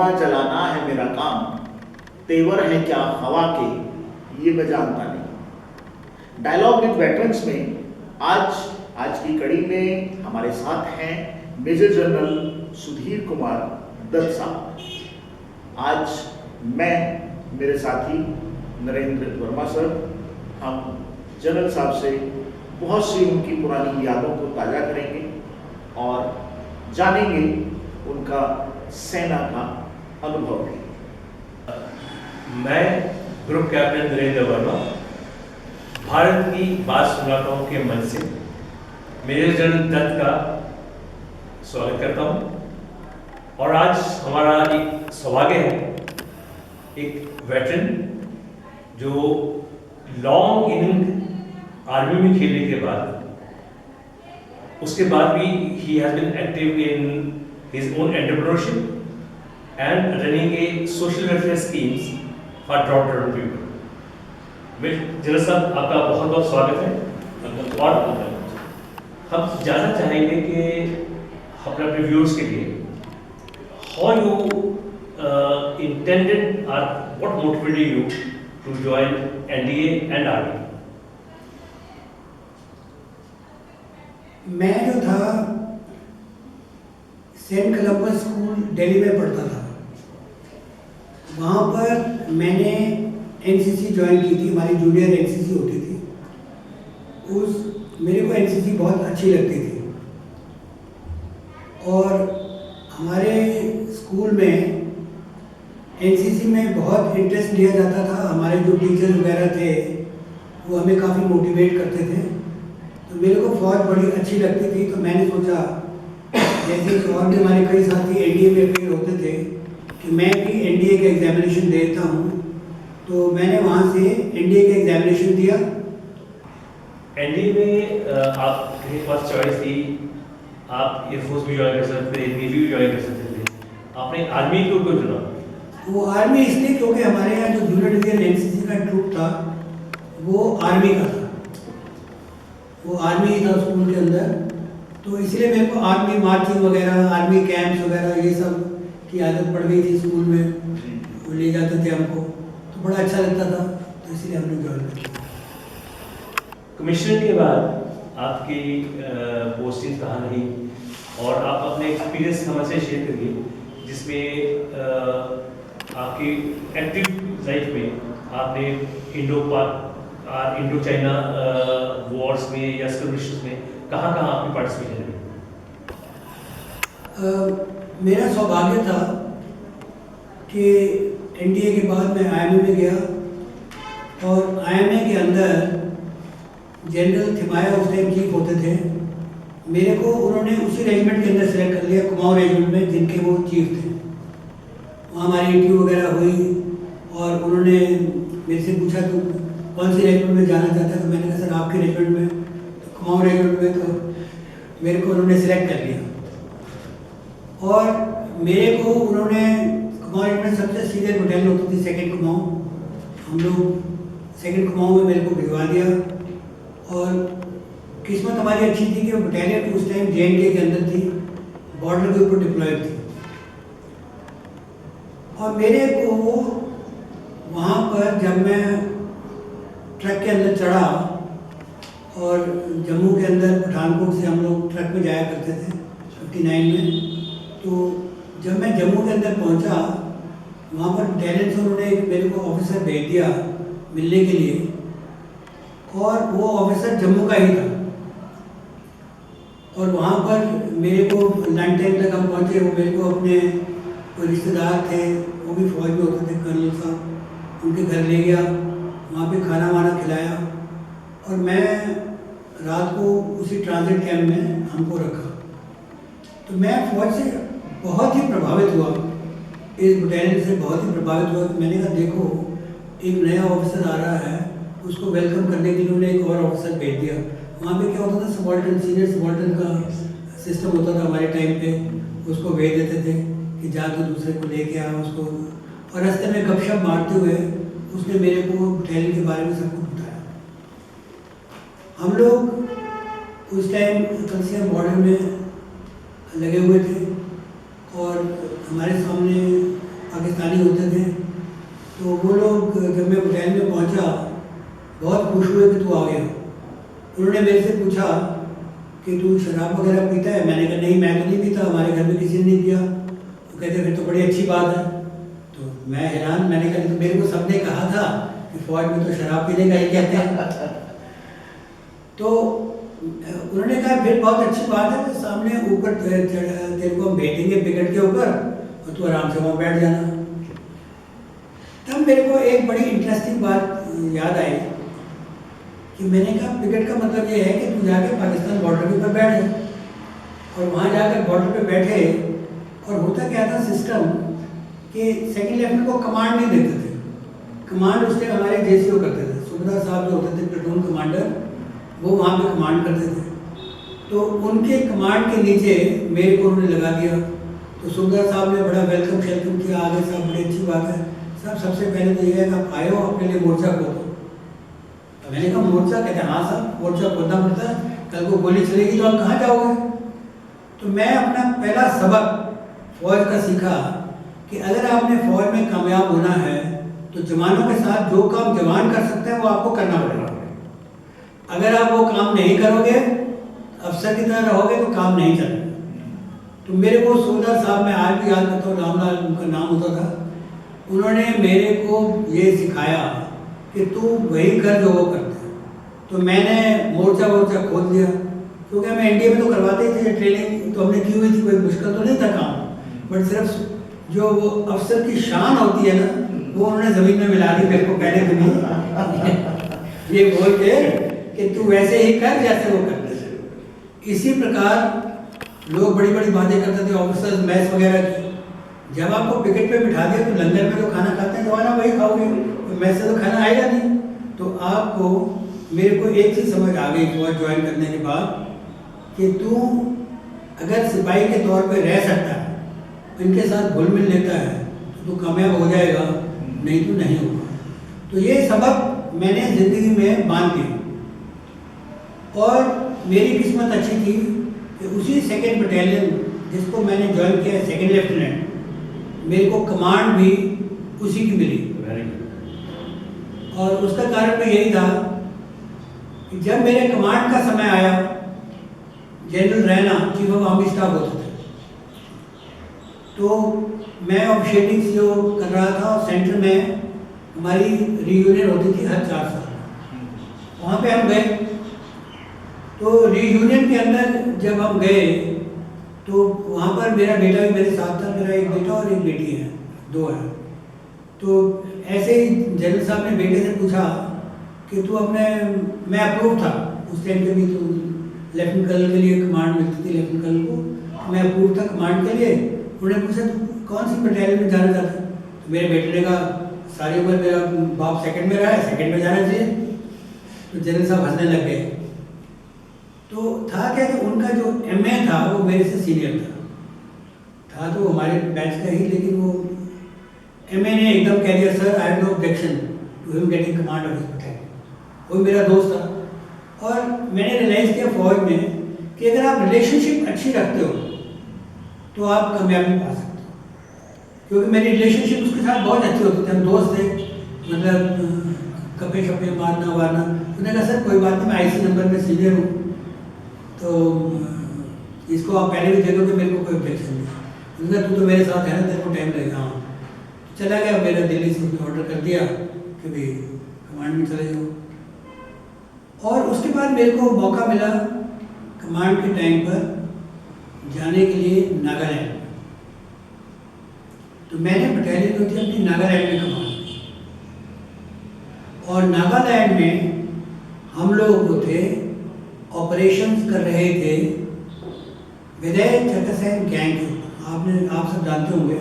धुआं जलाना है मेरा काम, तेवर है क्या हवा के ये मैं जानता नहीं। डायलॉग विद वेटरन्स में आज की कड़ी में हमारे साथ हैं मेजर जनरल सुधीर कुमार दत्त साहब। आज मैं, मेरे साथी नरेंद्र वर्मा सर, हम जनरल साहब से बहुत सी उनकी पुरानी यादों को ताज़ा करेंगे और जानेंगे उनका सेना का अनुभव भी। मैं ग्रुप कैप्टन नरेंद्र वर्मा भारत की बात सुनाताओं के मन से मेजर जनरल दत्त का स्वागत करता हूं। और आज हमारा एक सौभाग्य है, एक वेटरन जो लॉन्ग इनिंग आर्मी में खेलने के बाद, उसके बाद भी he has been active in his own entrepreneurship and running a social welfare schemes for drown people. General साहब, आपका बहुत बहुत स्वागत है। और हम जानना चाहेंगे कि अपने व्यूअर्स के लिए हाउ यू इंटेंडेड और what motivated you to join NDA and army. मैं जो था सेंट कोलंबस स्कूल दिल्ली में पढ़ता था। वहाँ पर मैंने एनसीसी ज्वाइन की थी, हमारी जूनियर एनसीसी होती थी। मेरे को एनसीसी बहुत अच्छी लगती थी और हमारे स्कूल में एनसीसी में बहुत इंटरेस्ट लिया जाता था। हमारे जो टीचर वगैरह थे वो हमें काफ़ी मोटिवेट करते थे, तो मेरे को फौज बड़ी अच्छी लगती थी। तो मैंने सोचा, जैसे कि और भी हमारे कई साथी एनडीए में फेल होते थे, कि मैं भी एनडीए का एग्जामिनेशन देता हूँ। तो मैंने वहाँ से एनडीए का एग्जामिनेशन दिया। एनडीए में आपके पास चॉइस थी, आप एयरफोर्स भी ज्वाइन कर सकते थे, नेवी भी ज्वाइन कर सकते थे, आपने आर्मी को क्यों चुना? वो आर्मी इसलिए क्योंकि हमारे यहाँ जो जूनियर डिवीजन एनसीसी का ट्रूप था वो आर्मी का था, वो आर्मी ही था स्कूल के अंदर। तो इसलिए मेरे को आर्मी मार्चिंग वगैरह, आर्मी कैंप्स वगैरह ये सब की आदत पड़ गई थी। स्कूल में वो ले जाते थे हमको, तो बड़ा अच्छा लगता था, तो इसलिए हमने ज्वाइन किया। कमिश्नर के बाद आपकी पोस्टिंग कहाँ रही और आप अपने एक्सपीरियंस हमसे शेयर करिए, जिसमें आपकी एक्टिव लाइफ में आपने इंडो चाइना वॉर्स में या स्कर्मिशेस में कहाँ आपकी पार्टिसिपेशन रही? मेरा सौभाग्य था कि एनडीए के बाद मैं आईएमए में गया और आईएमए के अंदर जनरल थिमाया उस टाइम चीफ होते थे। मेरे को उन्होंने उसी रेजिमेंट के अंदर सेलेक्ट कर लिया, कुमाऊं रेजिमेंट में, जिनके वो चीफ थे। वहाँ हमारी इंटरव्यू वगैरह हुई और उन्होंने मेरे से पूछा तुम कौन सी रेजिमेंट में जाना चाहता है। तो मैंने कहा सर आपके रेजिमेंट में, तो कुमाऊं रेजिमेंट में। तो मेरे को उन्होंने सेलेक्ट कर लिया और मेरे को उन्होंने कुमाऊं रेजिमेंट सबसे सीनियर बटालियन होती थी सेकेंड कुमाऊं, हम लोग सेकेंड कुमाऊं में मेरे को भिजवा दिया। और किस्मत हमारी अच्छी थी कि वो बटालियन उस टाइम जेएनके के अंदर थी, बॉर्डर के ऊपर डिप्लॉयड थी। और मेरे को वहाँ पर जब मैं ट्रक के अंदर चढ़ा और जम्मू के अंदर पठानकोट से हम लोग ट्रक में जाया करते थे 59 में, तो जब मैं जम्मू के अंदर पहुँचा, वहाँ पर बटालियन से उन्होंने मेरे को ऑफिसर भेज दिया मिलने के लिए, और वो ऑफिसर जम्मू का ही था। और वहाँ पर मेरे को लंच टाइम तक हम पहुँचे, वो मेरे को अपने कोई रिश्तेदार थे, वो भी फौज में होते थे, कर्नल साहब, उनके घर ले गया, वहाँ पे खाना वाना खिलाया और मैं रात को उसी ट्रांजिट कैंप में हमको रखा। तो मैं फौज से बहुत ही प्रभावित हुआ, इस बटालियन से बहुत ही प्रभावित हुआ। मैंने कहा देखो, एक नया ऑफिसर आ रहा है, उसको वेलकम करने के लिए उन्होंने एक और ऑफिसर भेज दिया। वहाँ पे क्या होता था, सबाल्टर्न, सीनियर सबाल्टर्न का सिस्टम होता था हमारे टाइम पे। उसको भेज देते थे कि जा तो दूसरे को लेके आ उसको, और रास्ते में गपशप मारते हुए उसने मेरे को बटालियन के बारे में सब कुछ बताया। हम लोग उस टाइम कलसिया बॉर्डर में लगे हुए थे और हमारे सामने पाकिस्तानी होते थे। तो वो लोग जब मैं बटालियन में पहुंचा बहुत खुश हुए कि तू आ गया। उन्होंने मेरे से पूछा कि तू शराब वगैरह पीता है? मैंने कहा नहीं, मैं तो नहीं पीता, हमारे घर में किसी ने नहीं पिया। तो कहते फिर तो बड़ी अच्छी बात है। तो मैं हैरान, मैंने कहा तो मेरे को सबने कहा था कि फौज में तो शराब पीने का ही कहते हैं। तो उन्होंने कहा फिर बहुत अच्छी बात है, तो सामने ऊपर तेरे को हम भेजेंगे विकेट के ऊपर और तू आराम से वहाँ बैठ जाना। तब मेरे को एक बड़ी इंटरेस्टिंग बात याद आई कि मैंने कहा विकेट का मतलब ये है कि तू जाके पाकिस्तान बॉर्डर के ऊपर बैठ जा। और वहाँ जाकर बॉर्डर पे बैठे और होता क्या था सिस्टम कि सेकंड लेफ्टिनेंट को कमांड नहीं देते थे। कमांड उस टाइम हमारे जेसीओ करते थे, सूबेदार साहब जो होते थे प्लेटून कमांडर, वो वहाँ पे कमांड करते थे। तो उनके कमांड के नीचे मेरे को उन्होंने लगा दिया। तो सूबेदार साहब ने बड़ा वेलकम शेलकम किया, आगे साहब बड़ी अच्छी बात है साहब, सबसे पहले तो ये है कि आप आए हो, अपने लिए मोर्चा खोलो। तो मैंने कहा मोर्चा? कहते हैं हाँ साहब मोर्चा खोलना पड़ता है, कल को गोली चलेगी तो आप कहाँ जाओगे? तो मैं अपना पहला सबक फौज का सीखा कि अगर आपने फौज में कामयाब होना है तो जवानों के साथ जो काम जवान कर सकते हैं वो आपको करना पड़ेगा। अगर आप वो काम नहीं करोगे, अफसर की तरह रहोगे तो काम नहीं चलेगा। तो मेरे को सूबेदार साहब, मैं आज भी याद करता हूँ, रामलाल उनका नाम होता था, उन्होंने मेरे को ये सिखाया कि तू वही कर जो वो करते हैं। तो मैंने मोर्चा खोल दिया, क्योंकि हमें एनडीए में तो करवाते ही थे ट्रेनिंग, तो हमने की हुई थी, कोई मुश्किल तो नहीं था काम। बट सिर्फ जो वो अफसर की शान होती है ना, वो उन्होंने ज़मीन में मिला दी मेरे को पहले दिन ये बोल के कि तू वैसे ही कर जैसे वो करते थे। इसी प्रकार लोग बड़ी बड़ी बातें करते थे ऑफिसर्स मैस वगैरह की। जब आपको पिकेट पे बिठा दिया तो लंगर में जो खाना खाते हैं जवान वही खाओगे, तो मैस से तो खाना आएगा नहीं। तो आपको, मेरे को एक चीज़ समझ आ गई फौज ज्वाइन करने के बाद कि तू अगर सिपाही के तौर पे रह सकता है, इनके साथ घुल मिल लेता है, तो तू कामयाब हो जाएगा, नहीं तो नहीं होगा। तो ये सबक मैंने ज़िंदगी में बांध दिया। और मेरी किस्मत अच्छी थी कि उसी सेकेंड बटालियन जिसको मैंने ज्वाइन किया सेकेंड लेफ्टिनेंट, मेरे को कमांड भी उसी की मिली। और उसका कारण भी यही था कि जब मेरे कमांड का समय आया, general Raina chief of army staff होते थे, तो मैं ऑफिशिएटिंग सीओ कर रहा था और सेंटर में हमारी रीयूनियन होती थी हर 4 साल। वहाँ पे हम गए, तो रीयूनियन के अंदर जब हम गए तो वहाँ पर मेरा बेटा भी मेरे साथ था, मेरा एक बेटा और एक बेटी है, 2 है। तो ऐसे ही जनरल साहब ने बेटे से पूछा कि तू अपने, मैं अप्रूव था उस टाइम पे भी, तो लेफ्टिनेंट कर्नल के लिए कमांड मिलती थी लेफ्टिनेंट कर्नल को, मैं अप्रूव था कमांड के लिए। उन्होंने पूछा तू कौन सी बटालियन में जाना चाहता है? तो मेरे बेटे ने कहा सारी उम्र मेरा बाप सेकंड में रहा है, सेकंड में जाना चाहिए। तो जनरल साहब हंसने लग गए। तो था क्या कि उनका जो एमए था वो मेरे से सीनियर था तो हमारे बैच का ही, लेकिन वो एमए ने एकदम कह दिया sir I have no objection to him getting command of his battalion. वो मेरा दोस्त था। और मैंने रियलाइज़ किया फौज में कि अगर आप रिलेशनशिप अच्छी रखते हो तो आप कामयाबी पा सकते हो। क्योंकि मेरी रिलेशनशिप उसके साथ बहुत अच्छी होती थी, हम दोस्त थे, मतलब कपे शपे मारना वारना। उन्होंने कहा सर कोई बात नहीं, मैं आईसी नंबर में सीनियर हूँ, तो इसको आप पहले भी दे दो कि मेरे को कोई ऑब्जेक्शन नहीं। उन्होंने तू तो मेरे साथ है ना, तेरे को टाइम लगेगा। हाँ, चला गया। मेरा दिल्ली से ऑर्डर कर दिया कि भाई कमांड में चले जाओ। और उसके बाद मेरे को मौका मिला कमांड के टाइम पर जाने के लिए नागालैंड। तो मैंने बटालियन जो थी अपनी नागालैंड में कमांड, और नागालैंड में हम लोग जो थे ऑपरेशंस कर रहे थे विदय चकसेन गैंग। आप सब जानते होंगे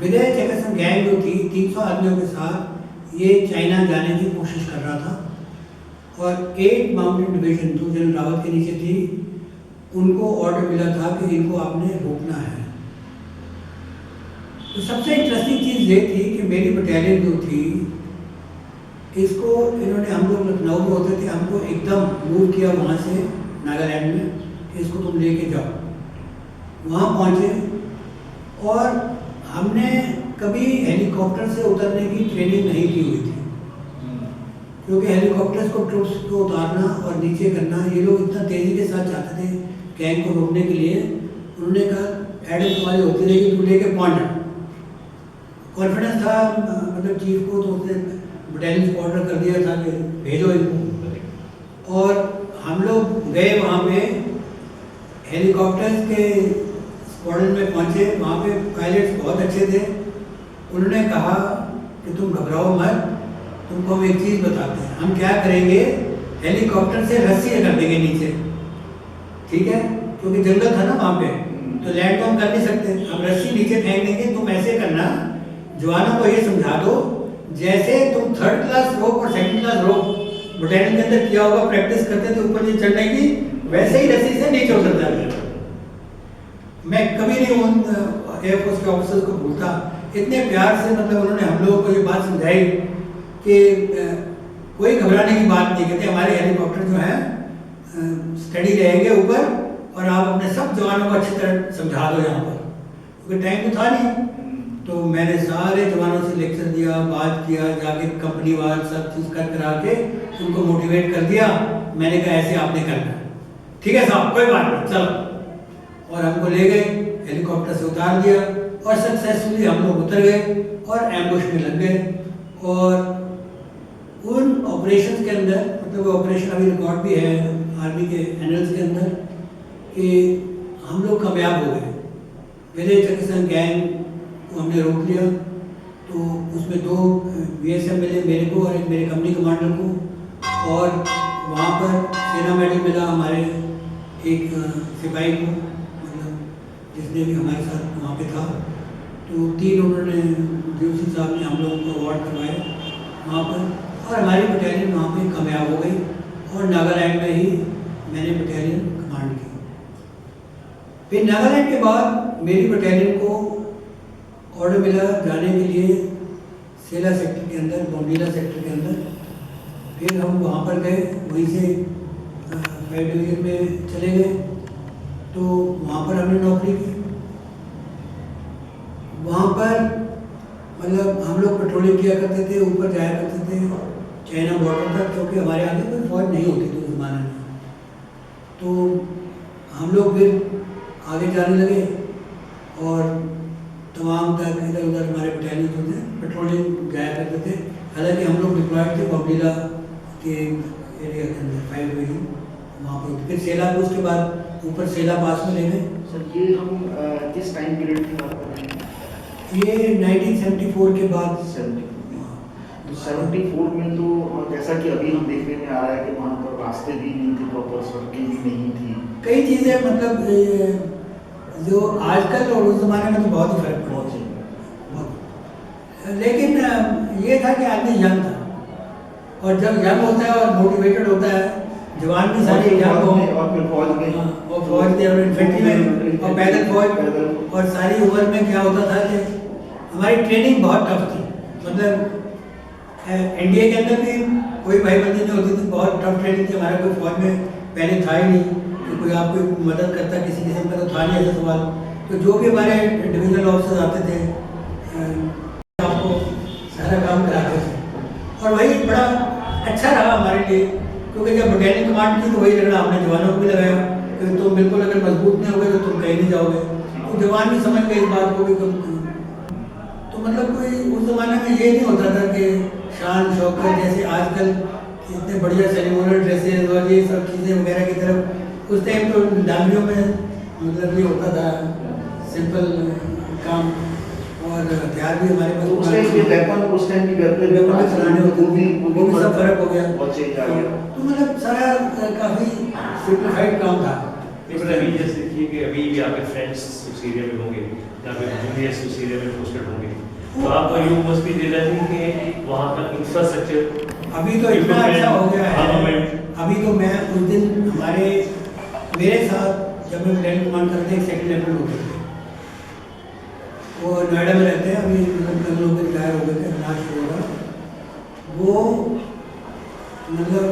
विदय चकसेन गैंग जो थी 300 आदमियों के साथ ये चाइना जाने की कोशिश कर रहा था। और 8 माउंटेन डिवीजन जो जनरल रावत के नीचे थी, उनको ऑर्डर मिला था कि इनको आपने रोकना है। तो सबसे इंटरेस्टिंग चीज़ ये थी कि मेरी बटालियन जो थी, इसको इन्होंने, हम लोग लखनऊ में होते थे, हमको एकदम मूव किया वहाँ से नागालैंड में कि इसको तुम लेके जाओ। वहाँ पहुँचे और हमने कभी हेलीकॉप्टर से उतरने की ट्रेनिंग नहीं की हुई थी, क्योंकि हेलीकॉप्टर्स को ट्रूप्स को उतारना और नीचे करना ये लोग इतना तेज़ी के साथ चाहते थे गैंग को रोकने के लिए। उन्होंने कहा एडम तुम्हारी होती रहेगी, तू लेके पॉइंट। कॉन्फिडेंस था मतलब चीफ को, तो उसने बटालियन को ऑर्डर कर दिया था कि भेजो इनको। और हम लोग गए वहाँ पे, हेलीकॉप्टर्स के स्क्वाड्रन में पहुँचे। वहाँ पे पायलट्स बहुत अच्छे थे। उन्होंने कहा कि तुम घबराओ मत, तुमको हम एक चीज़ बताते हैं। हम क्या करेंगे, हेलीकॉप्टर से रस्सी कर देंगे नीचे, ठीक है, क्योंकि जंगल था ना वहाँ पे, तो लैंड तो हम कर नहीं सकते। हम रस्सी नीचे फेंक देंगे, तुम ऐसे करना, जवानों को ये समझा दो जैसे तुम 3rd क्लास रोप और 2nd क्लास रोप बटालियन के अंदर किया होगा, प्रैक्टिस करते थे ऊपर से चढ़ने की, वैसे ही रस्सी से नीचे उतर जाते। मैं कभी नहीं उन एयरफोर्स के ऑफिसर्स को भूलता। इतने प्यार से मतलब उन्होंने हम लोगों को ये बात समझाई कि कोई घबराने की बात नहीं। कहते हमारे हेलीकॉप्टर जो है स्टडी रहेंगे ऊपर, और आप अपने सब जवानों को अच्छी तरह समझा दो यहाँ पर, क्योंकि टाइम तो था नहीं। तो मैंने सारे जवानों से लेक्चर दिया, बात किया, जाके कंपनी वार सब चीज़ कर करा के उनको मोटिवेट कर दिया। मैंने कहा ऐसे आपने करना है, ठीक है साहब, कोई बात नहीं, चलो। और हमको ले गए, हेलीकॉप्टर से उतार दिया और सक्सेसफुली हम लोग उतर गए और एम्बुश में लग गए। और उन ऑपरेशन के अंदर, मतलब वो ऑपरेशन अभी रिकॉर्ड भी है आर्मी के एनल्स के अंदर, कि हम लोग कामयाब हो गए। विलेज चकिसन गैंग को हमने रोक लिया। तो उसमें 2 BSF मिले, मेरे को और एक मेरे कंपनी कमांडर को। और वहाँ पर सेना मेडल मिला हमारे एक सिपाही को, मतलब जिसने भी हमारे साथ वहाँ पे था। तो 3 उन्होंने DOC साहब ने हम लोगों को अवार्ड करवाए वहाँ पर, और हमारी बटालियन वहाँ पे कामयाब हो गई। और नागालैंड में ही मैंने बटालियन कमांड की। फिर नागालैंड के बाद मेरी बटालियन को ऑर्डर मिला जाने के लिए सेला सेक्टर के अंदर, बोंडीला सेक्टर के अंदर। फिर हम वहाँ पर गए, वहीं से 5 डिवीजन में चले गए। तो वहाँ पर हमने नौकरी की। वहाँ पर मतलब हम लोग पेट्रोलिंग किया करते थे, ऊपर जाया करते थे चाइना बॉर्डर तक, क्योंकि हमारे आगे कोई फौज नहीं होती थी उस ज़माने में। तो हम लोग फिर आगे जाने लगे और तमाम तक इधर उधर हमारे बटालियन जो थे पेट्रोलिंग जाया करते थे। हालांकि हम लोग डिप्लॉयड थे बॉम्बीला के एरिया के अंदर 5 डिवीजन वहाँ पर। फिर सेला को उसके बाद ऊपर सेला पास में ले गए। सर ये हम किस टाइम पीरियड की बात कर रहे हैं? ये 1974 के बाद। 74 में तो जैसा कि अभी हम देखने में आ रहा है कि वहाँ पर रास्ते भी नहीं थे, प्रॉपर सड़कें भी नहीं थी, कई चीज़ें मतलब जो आजकल और उस ज़माने में तो बहुत ही फर्क पड़ा। लेकिन ये था कि आदमी यंग था, और जब यंग होता है और मोटिवेटेड होता है, जवान भी सारे यंग हो, और फिर फौज में, और फौज में और इन्फेंट्री में और पैदल फौज। और सारी उम्र में क्या होता था कि हमारी ट्रेनिंग बहुत टफ थी। मतलब इंडिया के अंदर भी कोई भाईबंदी नहीं होती थी, बहुत टफ ट्रेनिंग थी। हमारा कोई फौज में पहले था ही नहीं कि कोई आपको मदद करता, किसी किस्म का तो था नहीं ऐसा सवाल। तो जो भी हमारे डिविजनल ऑफिसर आते थे आपको सारा काम कराते थे, और वही बड़ा अच्छा रहा हमारे लिए। क्योंकि जब बटालियन कमांड थी तो वही लगना हमने जवानों को भी लगाया कि तुम बिल्कुल अगर मजबूत नहीं होगे तो तुम कहीं नहीं जाओगे। तो जवान भी समझ गए इस बात को भी। तो मतलब कोई उस ज़माने में ये नहीं होता था कि शान शौकत जैसे आजकल इतने बढ़िया सेरेमोनियल ड्रेसेस और ये सब चीज़ें वगैरह की तरफ। उस टाइम तो डांडियों में मतलब ये होता था सिंपल काम, और हथियार भी हमारे पास उस टाइम के वेपन, उस टाइम की वेपन चलाने होते थे, वो भी सब फर्क हो गया। बहुत चेंज आ गया। तो मतलब सारा काफ़ी सिंप्लीफाइड काम था। अभी जैसे देखिए कि अभी भी आपके फ्रेंड्स उस एरिया में होंगे, या फिर जूनियर्स उस एरिया में पोस्टेड होंगे, तो आपका यू मस्ट बी रियलाइजिंग कि वहाँ का इंफ्रास्ट्रक्चर अभी तो इतना अच्छा हो गया है। अभी तो मैं उस दिन मेरे साथ जब मैं बटालियन कमांड करते एक सेकंड लेफ्टिनेंट होते थे, वो नोएडा में रहते हैं अभी, मतलब कल लोग रिटायर हो गए थे, लास्ट होगा वो। मतलब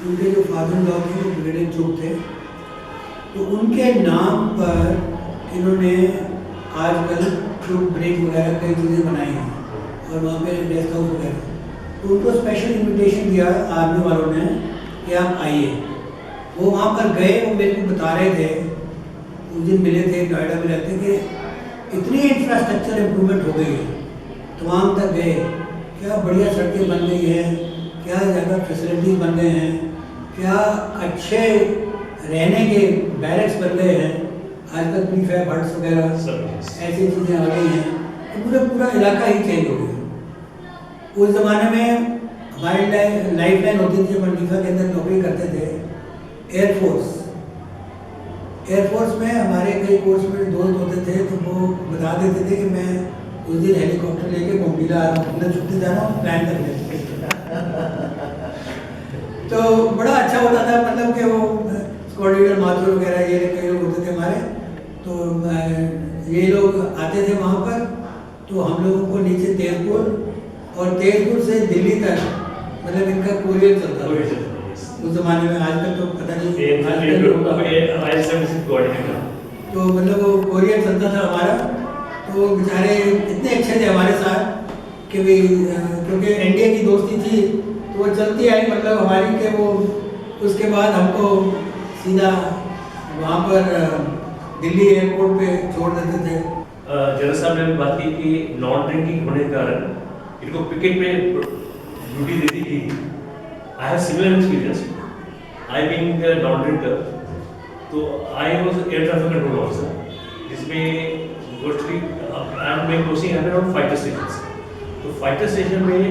उनके जो फादर लॉ थे वो ब्रिगेडियर चौक थे, तो उनके नाम पर इन्होंने आजकल फूड ब्रेक वगैरह कई चीज़ें बनाई हैं और वहाँ पे रेस्ट हाउस वगैरह। तो उनको स्पेशल इन्विटेशन दिया आर्मी वालों ने कि आप आइए। वो वहाँ पर गए, वो मेरे को बता रहे थे, उस दिन मिले थे, नोएडा में रहते, कि इतनी इंफ्रास्ट्रक्चर इम्प्रूवमेंट हो गई है। तमाम तक गए, क्या बढ़िया सड़कें बन गई हैं, क्या ज़्यादा फैसिलिटीज बन गए हैं, क्या अच्छे रहने के बैरक्स बन गए हैं, आजकल प्रीफैब हट्स वगैरह ऐसी चीज़ें आ गई हैं। तो पूरा इलाका ही चेंज हो गया। उस ज़माने में हमारी लाइफ लाइन होती थी, हम डीफा के अंदर नौकरी करते थे, एयरफोर्स में हमारे कई कोर्स में दोस्त होते थे, तो वो बता देते थे कि मैं उस दिन हेलीकॉप्टर लेके बोमडीला आ रहा हूँ, अपना छुट्टी जा रहा हूँ, प्लान कर लेते तो बड़ा अच्छा होता था, मतलब कि वो स्क्वाड लीडर माथुर वगैरह ये कई लोग होते थे हमारे, तो ये लोग आते थे वहाँ पर, तो हम लोगों को नीचे तेजपुर और तेजपुर से दिल्ली तक, मतलब इनका कोरियर चलता था उस जमाने में। आजकल तो पता नहीं, तो मतलब वो कोरियर चलता था हमारा। तो बेचारे इतने अच्छे थे हमारे साथ कि भी, क्योंकि एनडीए की दोस्ती थी तो वो चलती आई, मतलब हमारी के वो उसके बाद हमको सीधा वहाँ पर दिल्ली एयरपोर्ट पे छोड़ देते थे। जनरल साहब ने बात की कि नॉन ड्रिंकिंग होने के कारण इनको पिकेट पे ड्यूटी देती थी। I have similar experience, I being a non drinker, तो I was air traffic control officer, जिसमें virtually I am make crossing happened on fighter stations. तो फाइटर स्टेशन में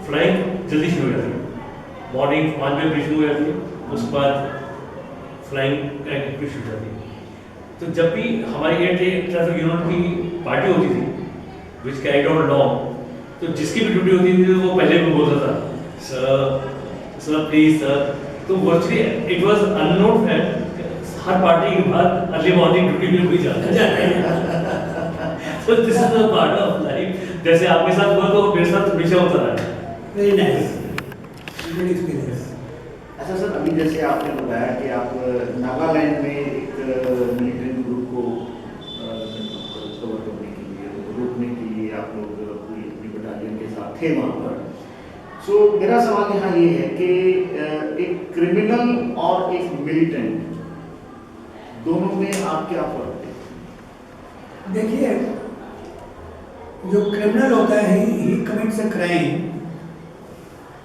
फ्लाइंग जल्दी शुरू हो जाती है, मॉर्निंग 5 बजे शुरू हो जाती है, उसके बाद फ्लाइंग एक्टिविटी शुरू हो जाती है। तो जब भी हमारी एयर ट्रैफिक यूनिट की पार्टी होती थी विच कैरिड आउट लॉन्ग, तो जिसकी भी ड्यूटी होती थी वो पहले भी बोलता था सर प्लीज सर। तो virtually it was unknown fact, her party के बाद अर्ली मॉर्निंग ड्यूटी में भी जाता है। तो this is a part of life, जैसे आपके साथ हुआ तो मेरे साथ हमेशा होता रहा। Very nice, good experience. अच्छा सर, अभी जैसे आपने बताया कि आप नागालैंड में एक मिलिट्री ग्रुप को कवर करने के लिए, रोकने के लिए आप लोग पूरी अपनी बटालियन के साथ थे वहाँ पर। सो मेरा सवाल यहाँ ये है कि एक क्रिमिनल और एक मिलिटेंट, दोनों में आप क्या फर्क है? देखिए, जो क्रिमिनल होता है he commits a crime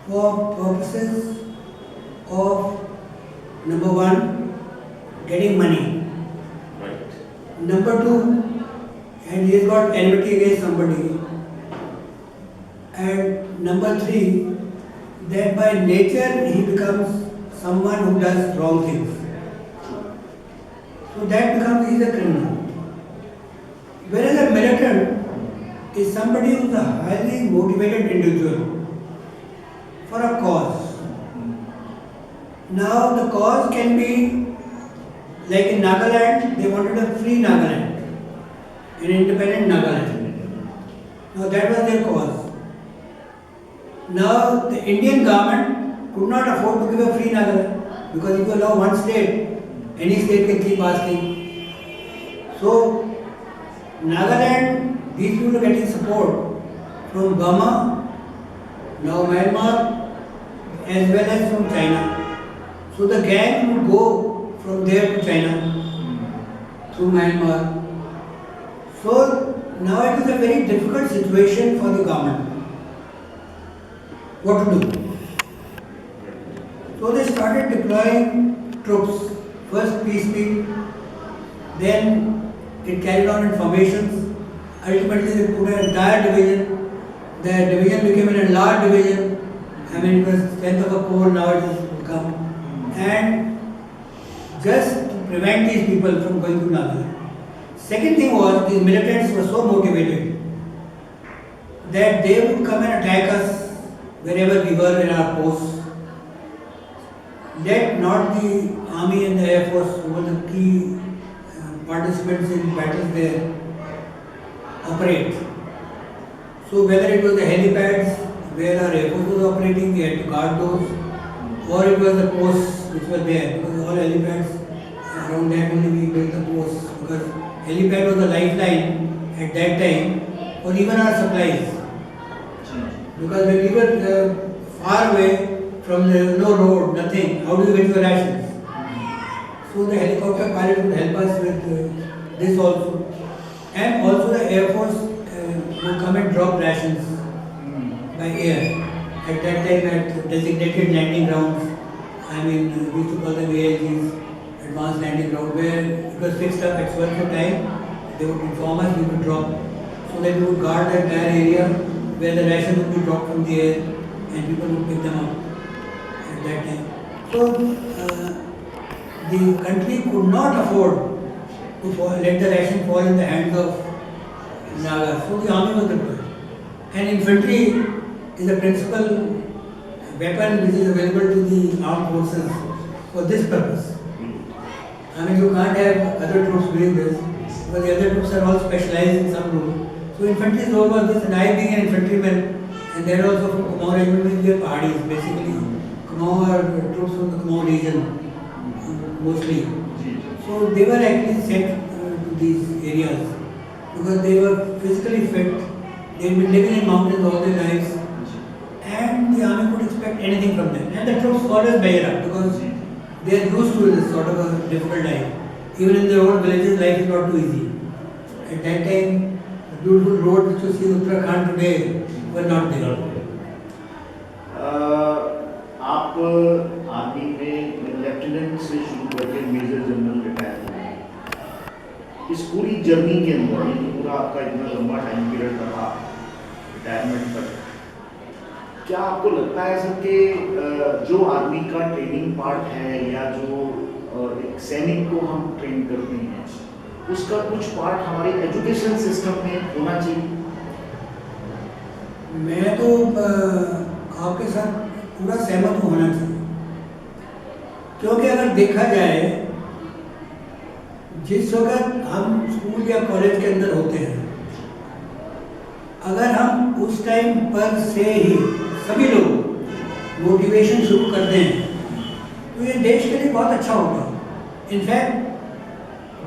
for purposes of number 1 getting money, Right. number 2, and he has got enmity against somebody, and number 3, that by nature he becomes someone who does wrong things, so that becomes he is a criminal. Whereas a militant is somebody who is a highly motivated individual for a cause. Now the cause can be, like in Nagaland, they wanted a free Nagaland, an independent Nagaland. Now that was their cause. Now the Indian government could not afford to give a free Nagaland, because if you allow one state, any state can keep asking. So Nagaland, these people are getting support from Burma, now Myanmar, as well as from China. So the gang would go from there to China through Myanmar. So now it is a very difficult situation for the government. What to do? So they started deploying troops. First peacekeeping, then it carried on in formations. Ultimately they put an entire division. The division became an enlarged division. I mean, it was strength of a corps, now it has become. And just to prevent these people from going to Nagaland. Second thing was, these militants were so motivated that they would come and attack us wherever we were in our posts. Let not the army and the air force, who were the key participants in battles there, operate. So whether it was the helipads where our air force was operating, we had to guard those, or it was the posts which were there, because all helipads around that only we built the posts, because helipad was the lifeline at that time or even our supplies. Because when we were far away from the no road, nothing, how do you get your rations? So the helicopter pilot would help us with this also. And also the Air Force would come and drop rations by air. At that time at designated landing grounds, I mean we used to call them ALGs, Advanced Landing Ground, where it was fixed up at certain time, they would inform us, we would drop. So that we would guard the entire area where the ration would be dropped from the air and people would pick them up at that time. So the country could not afford to let the ration fall in the hands of Nagas. So the army was deployed. And infantry is a principal weapon which is available to the armed forces for this purpose. I mean, you can't have other troops doing this because the other troops are all specialized in some role. So infantry's role was this, and I being an infantryman, and they're also from Kumaon regiment, we are Pahadis, basically. Kumaon are troops from the Kumaon region, mostly. So they were actually sent to these areas because they were physically fit, they had been living in mountains all their lives, and the army could expect anything from them. And the troops always bear up because they are used to this sort of a difficult life. Even in their own villages, life is not too easy. At that time, the beautiful roads which you see in Uttarakhand today were not there. आप army में lieutenant से शुरू करके major general retire हुए। इस पूरी journey के अंदर ये पूरा आपका इतना लंबा टाइम पीरियड रहा रिटायरमेंट तक, क्या आपको लगता है सर कि जो आर्मी का ट्रेनिंग पार्ट है या जो एक सैनिक को हम ट्रेन करते हैं उसका कुछ पार्ट हमारे एजुकेशन सिस्टम में होना चाहिए? मैं तो आपके साथ पूरा सहमत होना चाहिए, क्योंकि अगर देखा जाए जिस वक्त हम स्कूल या कॉलेज के अंदर होते हैं, अगर हम उस टाइम पर से ही सभी लोग मोटिवेशन शुरू कर दें तो ये देश के लिए बहुत अच्छा होगा। इनफैक्ट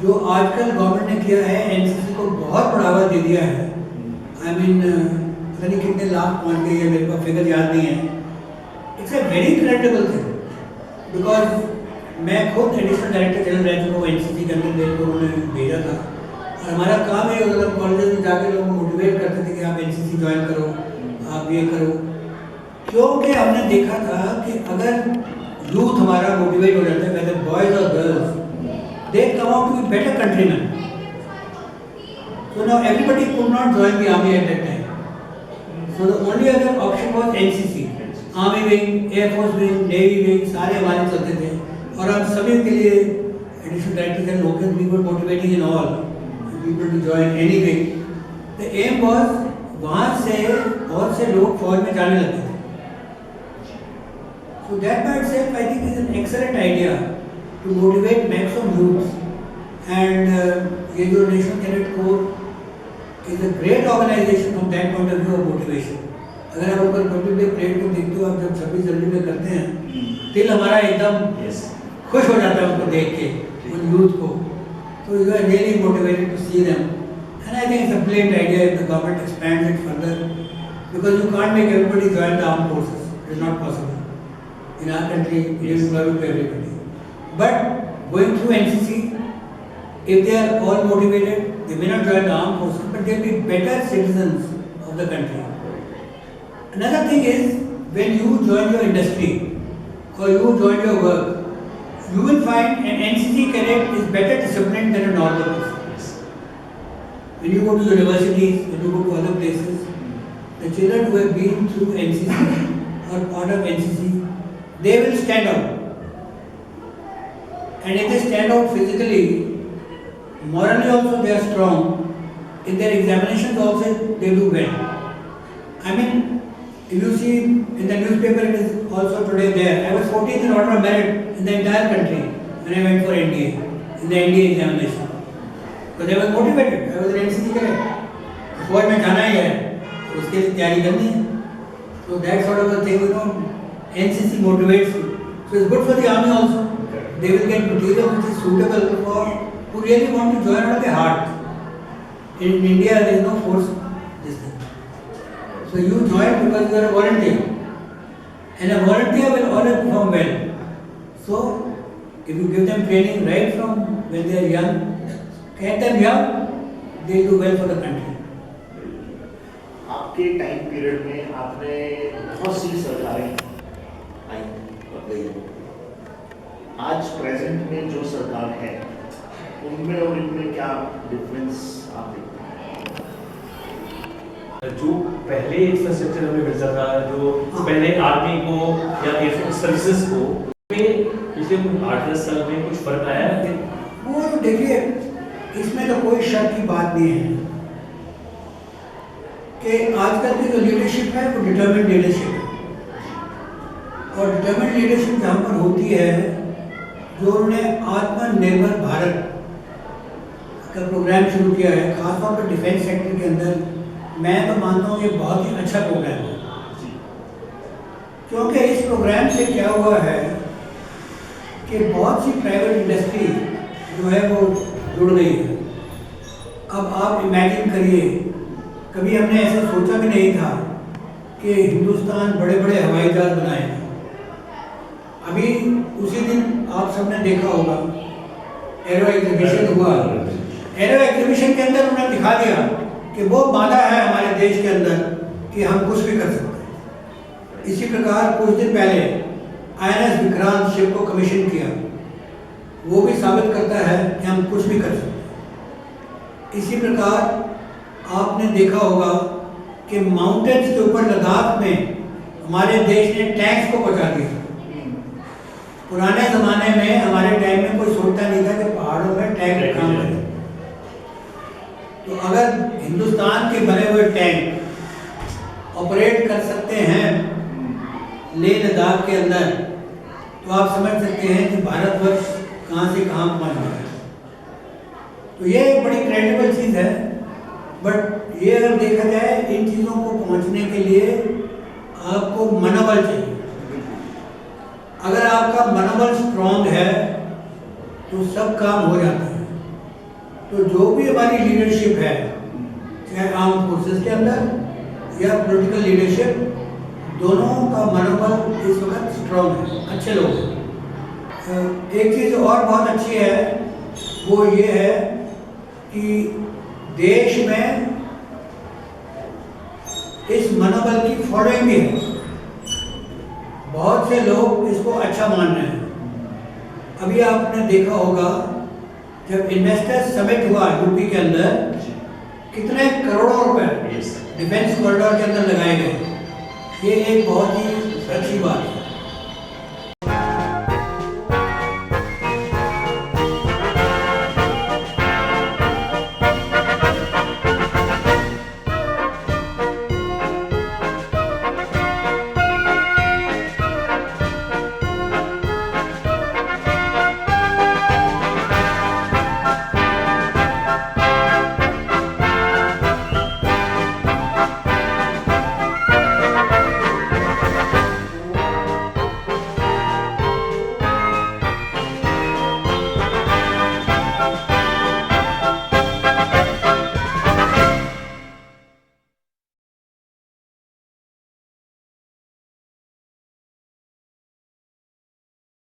जो आजकल गवर्नमेंट ने किया है, एनसीसी को बहुत बढ़ावा दे दिया है। आई मीन पता नहीं कितने लाख पहुंच गई है, मेरे पास फिगर याद नहीं है। It's a very credible thing because मैं खुद एडिशनल डायरेक्टर जनरल रह चुका हूँ एनसीसी के अंदर, मेरे को उन्होंने भेजा था और हमारा काम ये होता था कॉलेज में जाके लोग मोटिवेट करते थे कि आप एनसीसी ज्वाइन करो, आप ये करो, क्योंकि हमने देखा था कि अगर यूथ हमारा मोटिवेट हो जाता है, वेदर बॉयज और girls, they come out to be better countrymen. So now everybody could not join the army at that time. So the only other option was NCC. Army wing, Air Force wing, Navy wing, सारे हमारे चलते थे और हम सभी के लिए additional directors and locals we were motivating in all people to join any wing. The aim was वहाँ से बहुत से लोग फौज में जाने लगते थे. So that by itself I think is an excellent idea to motivate maximum youths, and ये जो National Cadet Corps is a great organization from that point of view of motivation. अगर आप ऊपर रिपब्लिक डे परेड को देखते हो, आप जब 26 जनवरी में करते हैं, दिल हमारा एकदम खुश हो जाता है उनको देख के, उन यूथ को. So you are really motivated to see them, and I think it's a brilliant idea if the government expands it further, because you can't make everybody join the armed forces. It is not possible. In our country, it is employment to everybody. But going through NCC, if they are all motivated, they may not join the armed forces, but they will be better citizens of the country. Another thing is, when you join your industry or you join your work, you will find an NCC cadet is better disciplined than a normal person. When you go to universities, when you go to other places, the children who have been through NCC or part of NCC, they will stand out. And if they stand out physically, morally also they are strong. In their examinations also they do well. I mean, if you see in the newspaper, it is also today there. I was 14th in order of merit in the entire country when I went for NDA, in the NDA examination. Because I was motivated. I was an NCC cadet. फौज में जाना ही है, उसके लिए तैयारी करनी है. So that sort of a thing, NCC motivates you. So it's good for the army also. They will get material which is suitable for who really want to join out of their heart. In India, there is no force this thing. So you join because you are a volunteer, and a volunteer will always perform well. So if you give them training right from when they are young, get them young, they will do well for the country. आपके time period में आपने बहुत सी सरकारें आई और गई। आज present में जो सरकार है उनमें और इनमें क्या डिफरेंस आप देखते हैं? जो पहले इंफ्रास्ट्रक्चर हमें मिलता था, जो पहले आर्मी को या एयरफोर्स सर्विसेज को, में पिछले 8-10 साल में कुछ फर्क आया है? वो तो देखिए, इसमें तो कोई शक की बात नहीं है कि आजकल की जो लीडरशिप है वो डिटर्मिन्ड लीडरशिप है। और डिटर्मिन्ड लीडरशिप जहाँ पर होती है, जो उन्होंने आत्मनिर्भर भारत का प्रोग्राम शुरू किया है, खासतौर पर डिफेंस सेक्टर के अंदर, मैं तो मानता हूँ ये बहुत ही अच्छा प्रोग्राम है। क्योंकि इस प्रोग्राम से क्या हुआ है कि बहुत सी प्राइवेट इंडस्ट्री जो है वो जुड़ गई है। अब आप इमेजिन करिए, कभी हमने ऐसा सोचा भी नहीं था कि हिंदुस्तान बड़े बड़े हवाई जहाज बनाएगा। अभी उसी दिन आप सबने देखा होगा एरो एग्जीबिशन हुआ। एरो एग्जीबिशन के अंदर उन्होंने दिखा दिया कि वो मादा है हमारे देश के अंदर कि हम कुछ भी कर सकते हैं। इसी प्रकार कुछ दिन पहले INS विक्रांत शिप को कमीशन किया, वो भी साबित करता है कि हम कुछ भी कर सकते हैं। इसी प्रकार आपने देखा होगा कि माउंटेन्स के ऊपर लद्दाख में हमारे देश ने टैंक्स को पहुंचा दिया। पुराने ज़माने में हमारे टाइम में कोई सोचता नहीं था कि पहाड़ों में टैंक काम करें। तो अगर हिंदुस्तान के बने हुए टैंक ऑपरेट कर सकते हैं लेह लद्दाख के अंदर, तो आप समझ सकते हैं कि भारतवर्ष कहाँ से कहाँ पहुँच गया है। तो ये एक बड़ी क्रेडिबल चीज़ है। बट ये अगर देखा जाए, इन चीज़ों को पहुँचने के लिए आपको मनोबल चाहिए। अगर आपका मनोबल स्ट्रॉन्ग है तो सब काम हो जाता है। तो जो भी हमारी लीडरशिप है, चाहे आर्म फोर्सेस के अंदर या पॉलिटिकल लीडरशिप, दोनों का मनोबल इस वक्त स्ट्रॉन्ग है, अच्छे लोग हैं। एक चीज़ और बहुत अच्छी है, वो ये है कि देश में इस मनोबल की फॉलोइंग भी है। बहुत से लोग इसको अच्छा मान रहे हैं। अभी आपने देखा होगा जब इन्वेस्टर्स समिट हुआ यूपी के अंदर, कितने करोड़ों रुपए डिफेंस कॉरिडोर के अंदर लगाए गए। ये एक बहुत ही अच्छी बात है।